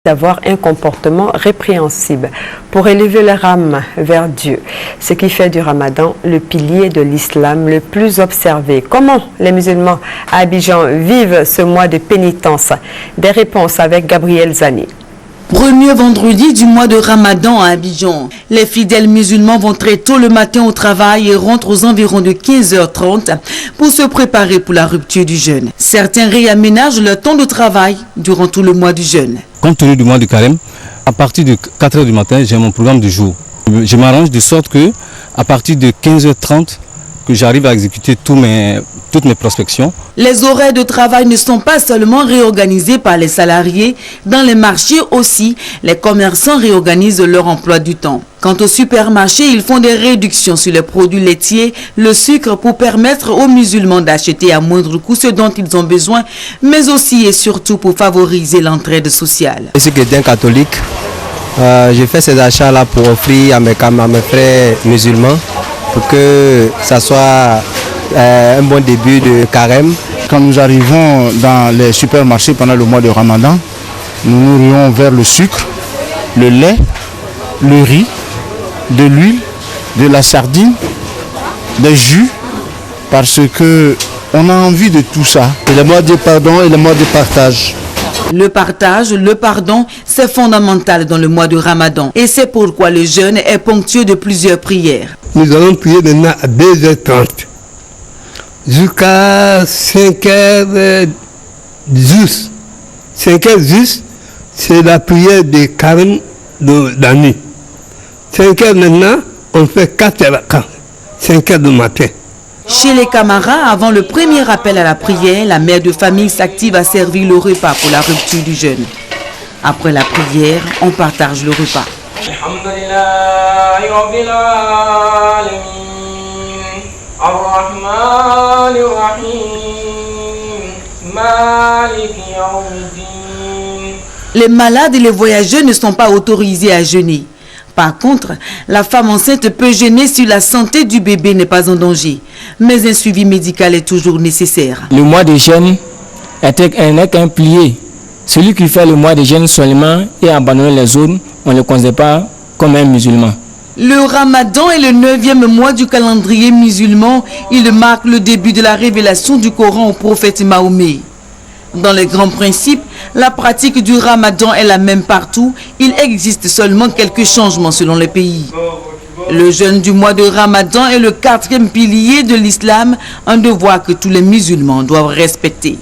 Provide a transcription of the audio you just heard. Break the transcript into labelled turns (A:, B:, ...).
A: d'avoir un comportement répréhensible pour élever leur âme vers Dieu, ce qui fait du Ramadan le pilier de l'islam le plus observé. Comment les musulmans à Abidjan vivent ce mois de pénitence? Des réponses avec Gabriel Zani.
B: Premier vendredi du mois de Ramadan à Abidjan. Les fidèles musulmans vont très tôt le matin au travail et rentrent aux environs de 15h30 pour se préparer pour la rupture du jeûne. Certains réaménagent leur temps de travail durant tout le mois du jeûne.
C: Compte tenu du mois de carême, à partir de 4h du matin, j'ai mon programme du jour. Je m'arrange de sorte que à partir de 15h30, que j'arrive à exécuter toutes mes prospections.
B: Les horaires de travail ne sont pas seulement réorganisés par les salariés. Dans les marchés aussi, les commerçants réorganisent leur emploi du temps. Quant aux supermarchés, ils font des réductions sur les produits laitiers, le sucre pour permettre aux musulmans d'acheter à moindre coût ce dont ils ont besoin, mais aussi et surtout pour favoriser l'entraide sociale.
D: Je suis chrétien catholique. Je fais ces achats-là pour offrir à mes frères musulmans pour que ça soit un bon début de carême.
E: Quand nous arrivons dans les supermarchés pendant le mois de Ramadan, nous nous ruons vers le sucre, le lait, le riz, de l'huile, de la sardine, des jus, parce que on a envie de tout ça.
F: Et le mois du pardon et le mois du partage.
B: Le partage, le pardon, c'est fondamental dans le mois de Ramadan. Et c'est pourquoi le jeûne est ponctué de plusieurs prières.
F: Nous allons prier maintenant à 2h30 jusqu'à 5h juste. 5h juste, c'est la prière de carême d'année. 5h maintenant, on fait 4h, 5h du matin.
B: Chez les camarades, avant le premier appel à la prière, la mère de famille s'active à servir le repas pour la rupture du jeûne. Après la prière, on partage le repas. Les malades et les voyageurs ne sont pas autorisés à jeûner. Par contre, la femme enceinte peut jeûner si la santé du bébé n'est pas en danger. Mais un suivi médical est toujours nécessaire.
G: Le mois de jeûne n'est qu'un pilier. Celui qui fait le mois de jeûne seulement et abandonne les autres, on ne le considère pas comme un musulman.
B: Le Ramadan est le 9e mois du calendrier musulman. Il marque le début de la révélation du Coran au prophète Mahomet. Dans les grands principes, la pratique du Ramadan est la même partout. Il existe seulement quelques changements selon les pays. Le jeûne du mois de Ramadan est le 4e pilier de l'islam, un devoir que tous les musulmans doivent respecter.